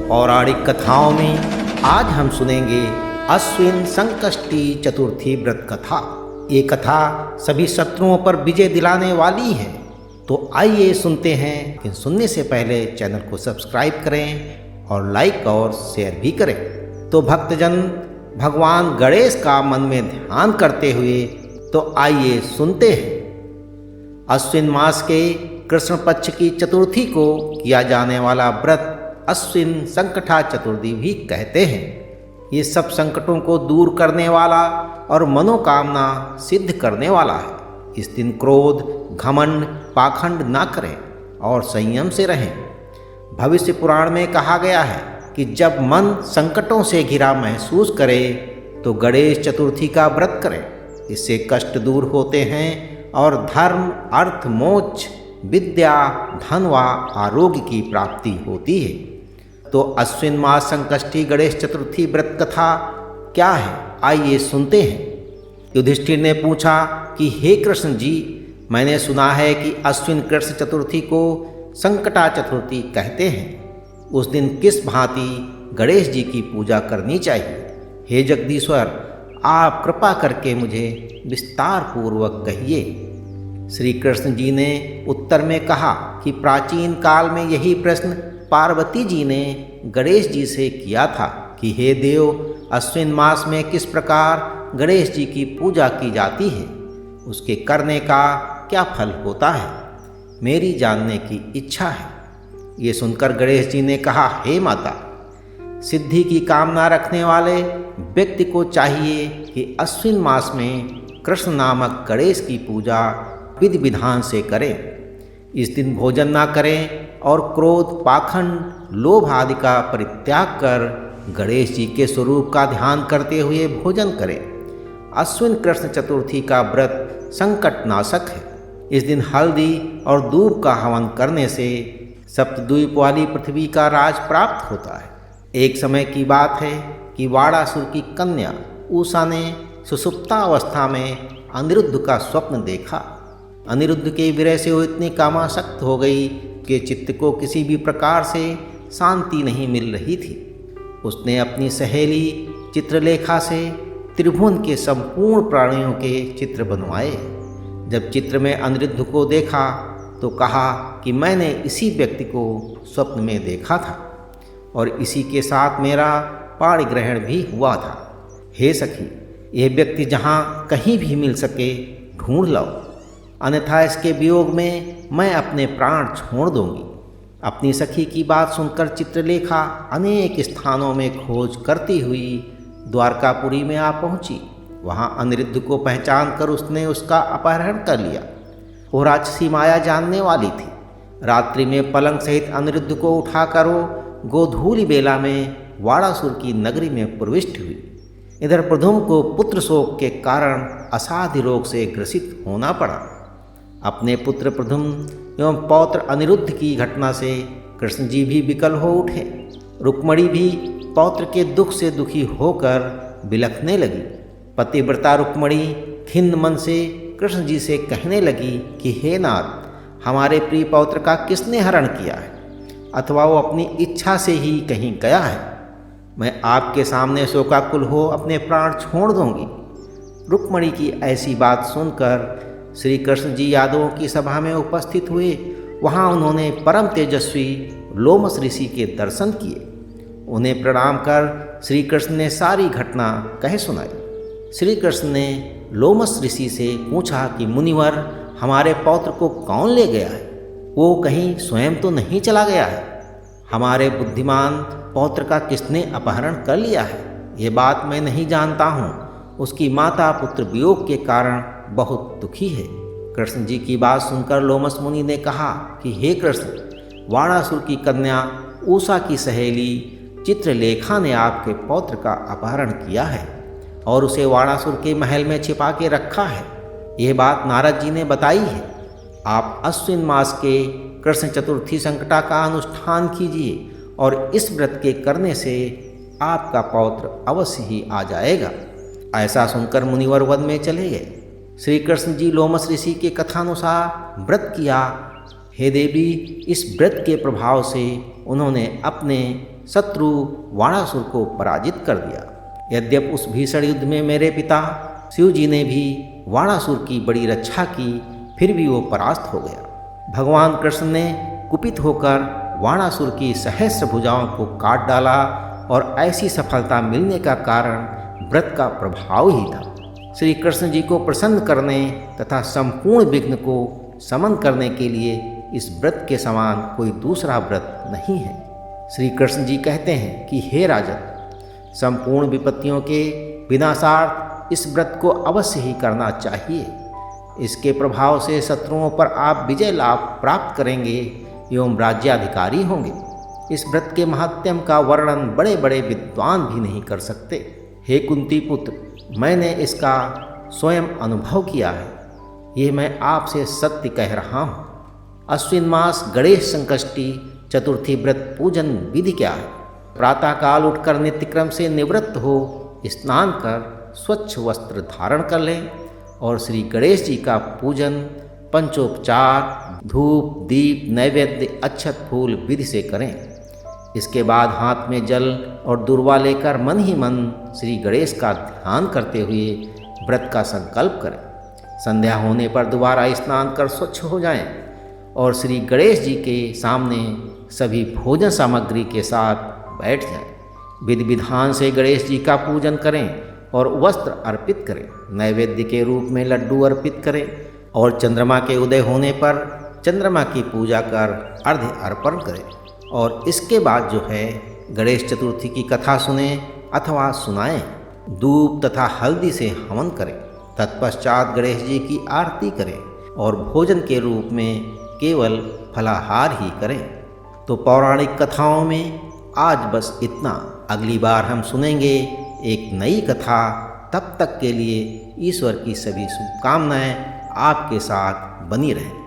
पौराणिक कथाओं में आज हम सुनेंगे अश्विन संकष्टी चतुर्थी व्रत कथा। ये कथा सभी शत्रुओं पर विजय दिलाने वाली है। तो आइए सुनते हैं, लेकिन सुनने से पहले चैनल को सब्सक्राइब करें और लाइक और शेयर भी करें। तो भक्तजन भगवान गणेश का मन में ध्यान करते हुए तो आइए सुनते हैं। अश्विन मास के कृष्ण पक्ष की चतुर्थी को किया जाने वाला व्रत अश्विन संकटा चतुर्थी भी कहते हैं। ये सब संकटों को दूर करने वाला और मनोकामना सिद्ध करने वाला है। इस दिन क्रोध, घमंड, पाखंड ना करें और संयम से रहें। भविष्य पुराण में कहा गया है कि जब मन संकटों से घिरा महसूस करे तो गणेश चतुर्थी का व्रत करें। इससे कष्ट दूर होते हैं और धर्म, अर्थ, मोक्ष, विद्या, धन व आरोग्य की प्राप्ति होती है। तो अश्विन मास संकष्टी गणेश चतुर्थी व्रत कथा क्या है, आइए सुनते हैं। युधिष्ठिर ने पूछा कि हे कृष्ण जी, मैंने सुना है कि अश्विन कृष्ण चतुर्थी को संकटा चतुर्थी कहते हैं। उस दिन किस भांति गणेश जी की पूजा करनी चाहिए? हे जगदीश्वर, आप कृपा करके मुझे विस्तार पूर्वक कहिए। श्री कृष्ण जी ने उत्तर में कहा कि प्राचीन काल में यही प्रश्न पार्वती जी ने गणेश जी से किया था कि हे देव, अश्विन मास में किस प्रकार गणेश जी की पूजा की जाती है, उसके करने का क्या फल होता है, मेरी जानने की इच्छा है। ये सुनकर गणेश जी ने कहा, हे माता, सिद्धि की कामना रखने वाले व्यक्ति को चाहिए कि अश्विन मास में कृष्ण नामक गणेश की पूजा विधि विधान से करें। इस दिन भोजन ना करें और क्रोध, पाखंड, लोभ आदि का परित्याग कर गणेश जी के स्वरूप का ध्यान करते हुए भोजन करें। अश्विन कृष्ण चतुर्थी का व्रत संकट नाशक है। इस दिन हल्दी और दूब का हवन करने से सप्तद्वीप वाली पृथ्वी का राज प्राप्त होता है। एक समय की बात है कि वाड़ासुर की कन्या उषा ने सुषुप्तावस्था में अनिरुद्ध का स्वप्न देखा। अनिरुद्ध के विरह से वो इतनी कामासक्त हो गई कि चित्त को किसी भी प्रकार से शांति नहीं मिल रही थी। उसने अपनी सहेली चित्रलेखा से त्रिभुवन के संपूर्ण प्राणियों के चित्र बनवाए। जब चित्र में अनिरुद्ध को देखा तो कहा कि मैंने इसी व्यक्ति को स्वप्न में देखा था और इसी के साथ मेरा पाणी ग्रहण भी हुआ था। हे सखी, यह व्यक्ति जहाँ कहीं भी मिल सके ढूंढ लाओ, अन्यथा इसके वियोग में मैं अपने प्राण छोड़ दूंगी। अपनी सखी की बात सुनकर चित्रलेखा अनेक स्थानों में खोज करती हुई द्वारकापुरी में आ पहुंची। वहां अनिरुद्ध को पहचान कर उसने उसका अपहरण कर लिया। वो राक्षसी माया जानने वाली थी। रात्रि में पलंग सहित अनिरुद्ध को उठाकर वो गोधूली बेला में वाड़ासुर की नगरी में प्रविष्ट हुई। इधर प्रधुम को पुत्र शोक के कारण असाध्य रोग से ग्रसित होना पड़ा। अपने पुत्र प्रधुम एवं पौत्र अनिरुद्ध की घटना से कृष्ण जी भी विकल हो उठे। रुक्मणी भी पौत्र के दुख से दुखी होकर बिलखने लगी। पतिव्रता रुक्मणी खिन्न मन से कृष्ण जी से कहने लगी कि हे नाथ, हमारे प्रिय पौत्र का किसने हरण किया है, अथवा वो अपनी इच्छा से ही कहीं गया है। मैं आपके सामने शोकाकुल हो अपने प्राण छोड़ दूंगी। रुक्मणी की ऐसी बात सुनकर श्री कृष्ण जी यादवों की सभा में उपस्थित हुए। वहाँ उन्होंने परम तेजस्वी लोमस ऋषि के दर्शन किए। उन्हें प्रणाम कर श्री कृष्ण ने सारी घटना कह सुनाई। श्री कृष्ण ने लोमस ऋषि से पूछा कि मुनिवर, हमारे पौत्र को कौन ले गया है? वो कहीं स्वयं तो नहीं चला गया है? हमारे बुद्धिमान पौत्र का किसने अपहरण कर लिया है? ये बात मैं नहीं जानता हूँ। उसकी माता पुत्र वियोग के कारण बहुत दुखी है। कृष्ण जी की बात सुनकर लोमस मुनि ने कहा कि हे कृष्ण, वाड़ासुर की कन्या उषा की सहेली चित्रलेखा ने आपके पौत्र का अपहरण किया है और उसे वाड़ासुर के महल में छिपा के रखा है। यह बात नारद जी ने बताई है। आप अश्विन मास के कृष्ण चतुर्थी संकटा का अनुष्ठान कीजिए और इस व्रत के करने से आपका पौत्र अवश्य ही आ जाएगा। ऐसा सुनकर मुनिवर वन में चले गए। श्री कृष्ण जी लोमस ऋषि के कथानुसार व्रत किया। हे देवी, इस व्रत के प्रभाव से उन्होंने अपने शत्रु वाणासुर को पराजित कर दिया। यद्यपि उस भीषण युद्ध में मेरे पिता शिव जी ने भी वाणासुर की बड़ी रक्षा की, फिर भी वो परास्त हो गया। भगवान कृष्ण ने कुपित होकर वाणासुर की सहस्र भुजाओं को काट डाला और ऐसी सफलता मिलने का कारण व्रत का प्रभाव ही था। श्री कृष्ण जी को प्रसन्न करने तथा संपूर्ण विघ्न को शमन करने के लिए इस व्रत के समान कोई दूसरा व्रत नहीं है। श्री कृष्ण जी कहते हैं कि हे राजन, संपूर्ण विपत्तियों के विनाशार्थ इस व्रत को अवश्य ही करना चाहिए। इसके प्रभाव से शत्रुओं पर आप विजय लाभ प्राप्त करेंगे एवं राज्याधिकारी होंगे। इस व्रत के महात्म्य का वर्णन बड़े बड़े विद्वान भी नहीं कर सकते। हे कुंती पुत्र, मैंने इसका स्वयं अनुभव किया है, ये मैं आपसे सत्य कह रहा हूँ। अश्विन मास गणेश संकष्टी चतुर्थी व्रत पूजन विधि क्या है? प्रातःकाल उठकर नित्यक्रम से निवृत्त हो स्नान कर स्वच्छ वस्त्र धारण कर लें और श्री गणेश जी का पूजन पंचोपचार धूप दीप नैवेद्य अक्षत फूल विधि से करें। इसके बाद हाथ में जल और दुर्वा लेकर मन ही मन श्री गणेश का ध्यान करते हुए व्रत का संकल्प करें। संध्या होने पर दोबारा स्नान कर स्वच्छ हो जाएं और श्री गणेश जी के सामने सभी भोजन सामग्री के साथ बैठ जाएं। विधि विधान से गणेश जी का पूजन करें और वस्त्र अर्पित करें। नैवेद्य के रूप में लड्डू अर्पित करें और चंद्रमा के उदय होने पर चंद्रमा की पूजा कर अर्घ्य अर्पण करें। और इसके बाद जो है गणेश चतुर्थी की कथा सुने अथवा सुनाएं। धूप तथा हल्दी से हवन करें। तत्पश्चात गणेश जी की आरती करें और भोजन के रूप में केवल फलाहार ही करें। तो पौराणिक कथाओं में आज बस इतना। अगली बार हम सुनेंगे एक नई कथा। तब तक के लिए ईश्वर की सभी शुभकामनाएं आपके साथ बनी रहें।